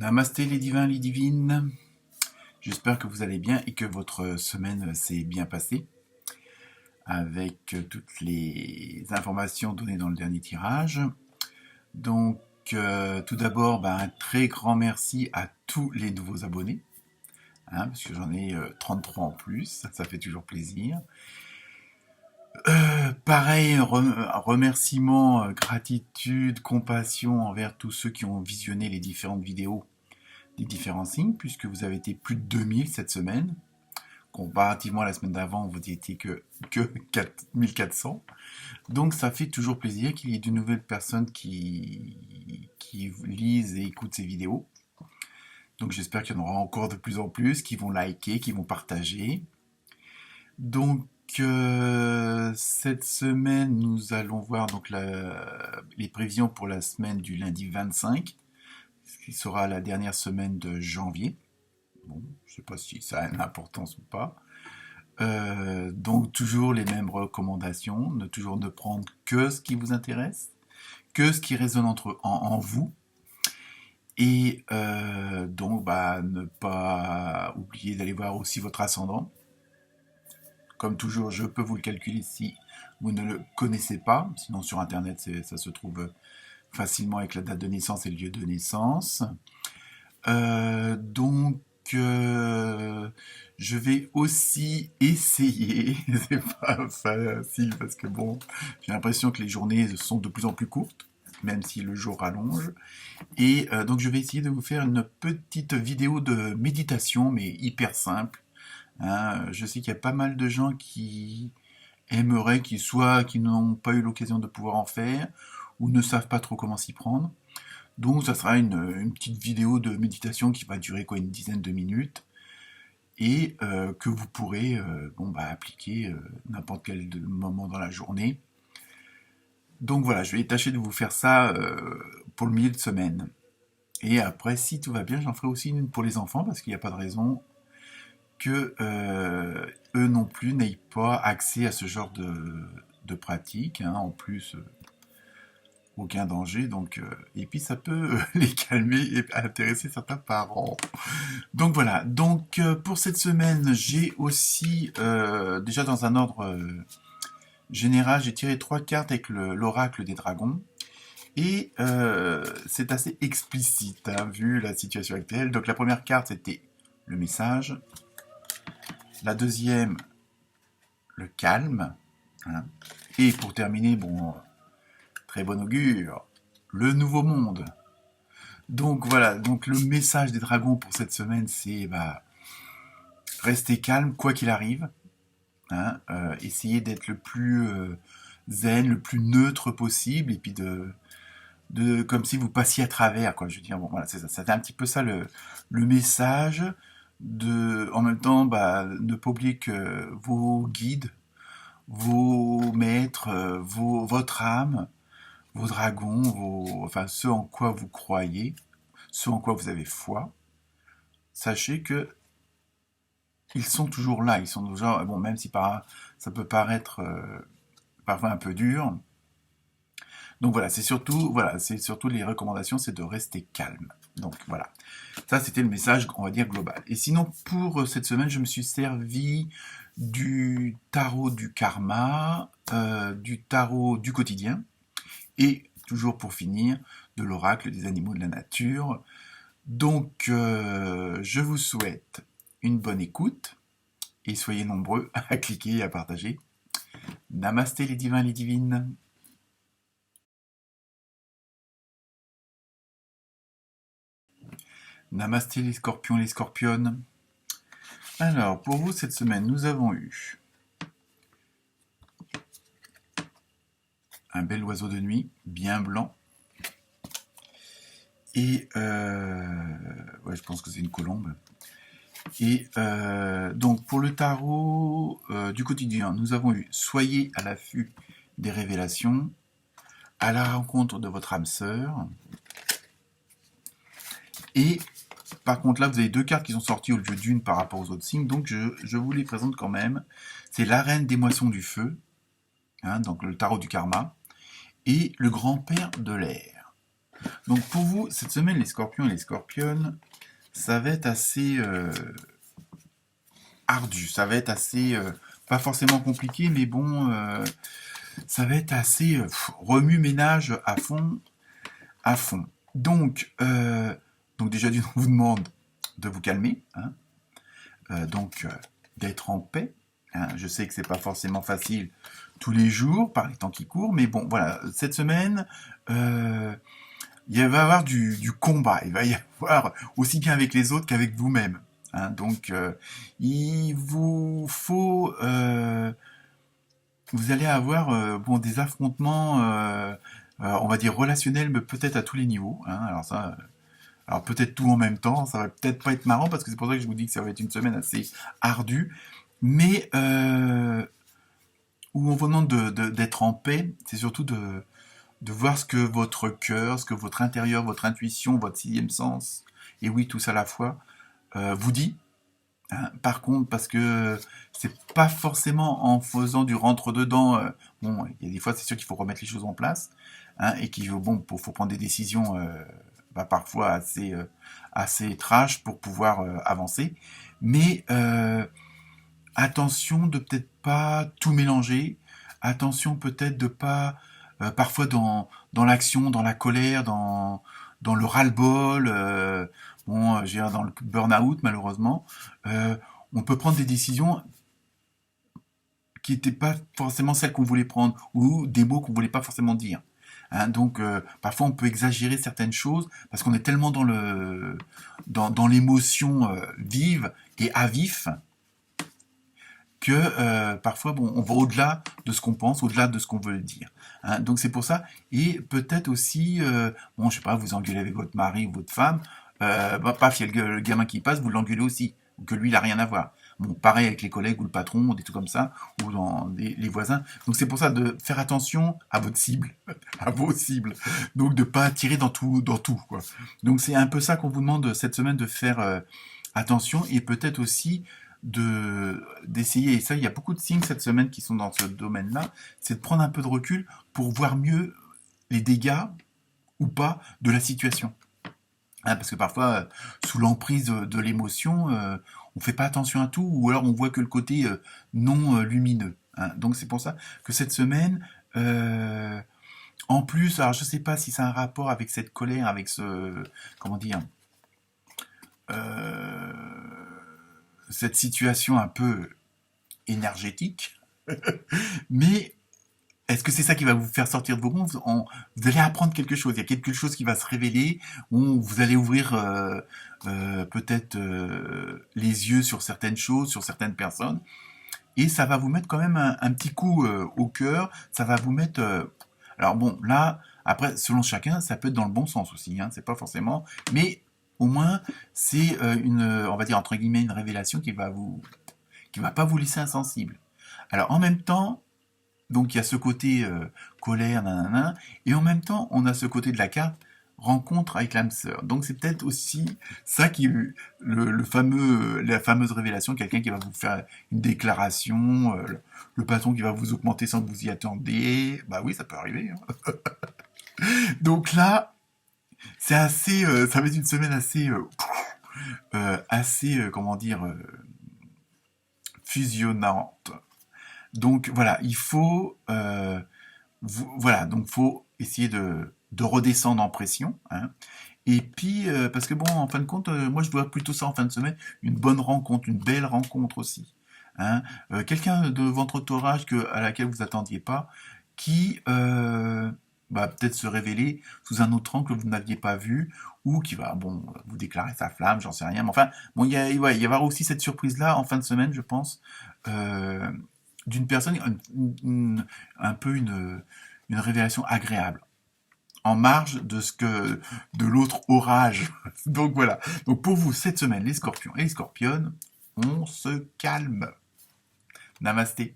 Namasté les divins, les divines. J'espère que vous allez bien et que votre semaine s'est bien passée avec toutes les informations données dans le dernier tirage. Donc, tout d'abord, un très grand merci à tous les nouveaux abonnés, parce que j'en ai 33 en plus, ça fait toujours plaisir. Pareil, remerciement, gratitude, compassion envers tous ceux qui ont visionné les différentes vidéos des différents signes, puisque vous avez été plus de 2000 cette semaine. Comparativement à la semaine d'avant, vous n'étiez que 1400. Donc ça fait toujours plaisir qu'il y ait de nouvelles personnes qui lisent et écoutent ces vidéos. Donc j'espère qu'il y en aura encore de plus en plus, qui vont liker, qui vont partager. Donc cette semaine, nous allons voir donc les prévisions pour la semaine du lundi 25, ce qui sera la dernière semaine de janvier. Bon, je ne sais pas si ça a une importance ou pas. Donc toujours les mêmes recommandations, toujours ne prendre que ce qui vous intéresse, que ce qui résonne en vous. Et donc ne pas oublier d'aller voir aussi votre ascendant. Comme toujours, je peux vous le calculer si vous ne le connaissez pas. Sinon, sur Internet, ça se trouve facilement avec la date de naissance et le lieu de naissance. Donc, je vais aussi essayer, c'est pas facile parce que bon, j'ai l'impression que les journées sont de plus en plus courtes, même si le jour rallonge. Et donc, je vais essayer de vous faire une petite vidéo de méditation, mais hyper simple. Je sais qu'il y a pas mal de gens qui aimeraient, qui n'ont pas eu l'occasion de pouvoir en faire, ou ne savent pas trop comment s'y prendre. Donc ça sera une petite vidéo de méditation qui va durer une dizaine de minutes, et que vous pourrez appliquer n'importe quel moment dans la journée. Donc voilà, je vais tâcher de vous faire ça pour le milieu de semaine. Et après, si tout va bien, j'en ferai aussi une pour les enfants, parce qu'il n'y a pas de raison que eux non plus n'aient pas accès à ce genre de pratique. En plus, aucun danger. Donc, et puis ça peut les calmer et intéresser certains parents. Donc voilà. Donc pour cette semaine, j'ai aussi, déjà dans un ordre général, j'ai tiré 3 cartes avec l'oracle des dragons. Et c'est assez explicite, vu la situation actuelle. Donc la première carte, c'était le message. La deuxième, le calme. Et pour terminer, très bon augure, le nouveau monde. Donc voilà, donc le message des dragons pour cette semaine, c'est rester calme quoi qu'il arrive. Essayer d'être le plus zen, le plus neutre possible, et puis de comme si vous passiez à travers, quoi. Je veux dire, voilà, c'est ça. C'était un petit peu ça le message. En même temps, ne pas oublier que vos guides, vos maîtres, votre âme, vos dragons, ce en quoi vous croyez, ce en quoi vous avez foi, sachez que ils sont toujours là. Ils sont toujours, même si ça peut paraître parfois un peu dur. Donc voilà, c'est surtout les recommandations, c'est de rester calme. Donc voilà, ça c'était le message, on va dire, global. Et sinon, pour cette semaine, je me suis servi du tarot du karma, du tarot du quotidien, et toujours pour finir, de l'oracle des animaux de la nature. Donc je vous souhaite une bonne écoute, et soyez nombreux à cliquer et à partager. Namasté les divins, les divines. Namasté les scorpions, les scorpionnes. Alors, pour vous, cette semaine, nous avons eu un bel oiseau de nuit, bien blanc. Et, je pense que c'est une colombe. Et donc, pour le tarot du quotidien, nous avons eu « Soyez à l'affût des révélations, à la rencontre de votre âme sœur ». Et par contre, là, vous avez 2 cartes qui sont sorties au lieu d'une par rapport aux autres signes, donc je vous les présente quand même. C'est la reine des moissons du feu, donc le tarot du karma, et le grand-père de l'air. Donc pour vous, cette semaine, les scorpions et les scorpionnes, ça va être assez ardu, ça va être assez, pas forcément compliqué, mais bon, ça va être assez remue-ménage à fond, à fond. Donc déjà, on vous demande de vous calmer, hein, d'être en paix. Hein. Je sais que c'est pas forcément facile tous les jours par les temps qui courent, mais bon, voilà, cette semaine, il va y avoir du combat. Il va y avoir aussi bien avec les autres qu'avec vous-même. Hein. Donc, il vous faut, vous allez avoir bon des affrontements, on va dire relationnels, mais peut-être à tous les niveaux. Hein. Alors ça, alors peut-être tout en même temps. Ça va peut-être pas être marrant parce que c'est pour ça que je vous dis que ça va être une semaine assez ardue, mais où on vous demande d'être en paix. C'est surtout de voir ce que votre cœur, ce que votre intérieur, votre intuition, votre sixième sens, et oui, tout ça à la fois, vous dit. Hein. Par contre, parce que c'est pas forcément en faisant du rentre-dedans, bon, il y a des fois, c'est sûr qu'il faut remettre les choses en place, hein, et qu'il bon, faut prendre des décisions parfois assez trash pour pouvoir avancer. Mais attention de peut-être pas tout mélanger, attention peut-être de pas parfois dans l'action, dans la colère, dans le ras-le-bol, bon, je veux dire, dans le burn-out malheureusement, euh, on peut prendre des décisions qui n'étaient pas forcément celles qu'on voulait prendre ou des mots qu'on voulait pas forcément dire. Hein, donc parfois on peut exagérer certaines choses parce qu'on est tellement dans l'émotion vive et à vif que parfois bon, on va au-delà de ce qu'on pense, au-delà de ce qu'on veut dire. Hein. Donc c'est pour ça, et peut-être aussi, bon je sais pas, vous engueulez avec votre mari ou votre femme, paf, il y a le gamin qui passe, vous l'engueulez aussi, ou que lui il a rien à voir. Bon, pareil avec les collègues ou le patron, ou des trucs comme ça, ou dans les voisins. Donc c'est pour ça de faire attention à votre cible, à vos cibles. Donc de pas tirer dans tout, quoi. Donc c'est un peu ça qu'on vous demande cette semaine de faire attention, et peut-être aussi d'essayer, et ça il y a beaucoup de signes cette semaine qui sont dans ce domaine-là, c'est de prendre un peu de recul pour voir mieux les dégâts ou pas de la situation. Hein, parce que parfois, sous l'emprise de l'émotion, on fait pas attention à tout, ou alors on voit que le côté non lumineux. Hein. Donc c'est pour ça que cette semaine, en plus, alors je sais pas si c'est un rapport avec cette colère, avec ce, comment dire, euh, cette situation un peu énergétique, mais est-ce que c'est ça qui va vous faire sortir de vos gonds? Vous allez apprendre quelque chose, il y a quelque chose qui va se révéler, où vous allez ouvrir peut-être les yeux sur certaines choses, sur certaines personnes, et ça va vous mettre quand même un petit coup au cœur, ça va vous mettre... alors bon, là, après, selon chacun, ça peut être dans le bon sens aussi, hein, c'est pas forcément... Mais au moins, c'est on va dire entre guillemets, une révélation qui va pas vous laisser insensible. Alors en même temps, donc il y a ce côté colère, nanana, et en même temps, on a ce côté de la carte rencontre avec l'âme sœur. Donc c'est peut-être aussi ça qui est le fameux, la fameuse révélation, quelqu'un qui va vous faire une déclaration, le patron qui va vous augmenter sans que vous y attendiez. Bah oui, ça peut arriver. Hein. Donc là, c'est assez, ça va être une semaine assez, comment dire, fusionnante. Donc voilà, il faut, voilà, donc faut essayer de redescendre en pression. Hein. Et puis, parce que bon, en fin de compte, moi je vois plutôt ça en fin de semaine, une bonne rencontre, une belle rencontre aussi. Hein. Quelqu'un de votre entourage à laquelle vous attendiez pas, qui va peut-être se révéler sous un autre angle que vous n'aviez pas vu, ou qui va bon vous déclarer sa flamme, j'en sais rien. Mais enfin, bon, ouais, il y avoir aussi cette surprise-là en fin de semaine, je pense. Euh, d'une personne, un peu une révélation agréable, en marge de l'autre orage. Donc voilà. Donc pour vous, cette semaine, les scorpions et les scorpionnes, on se calme. Namasté.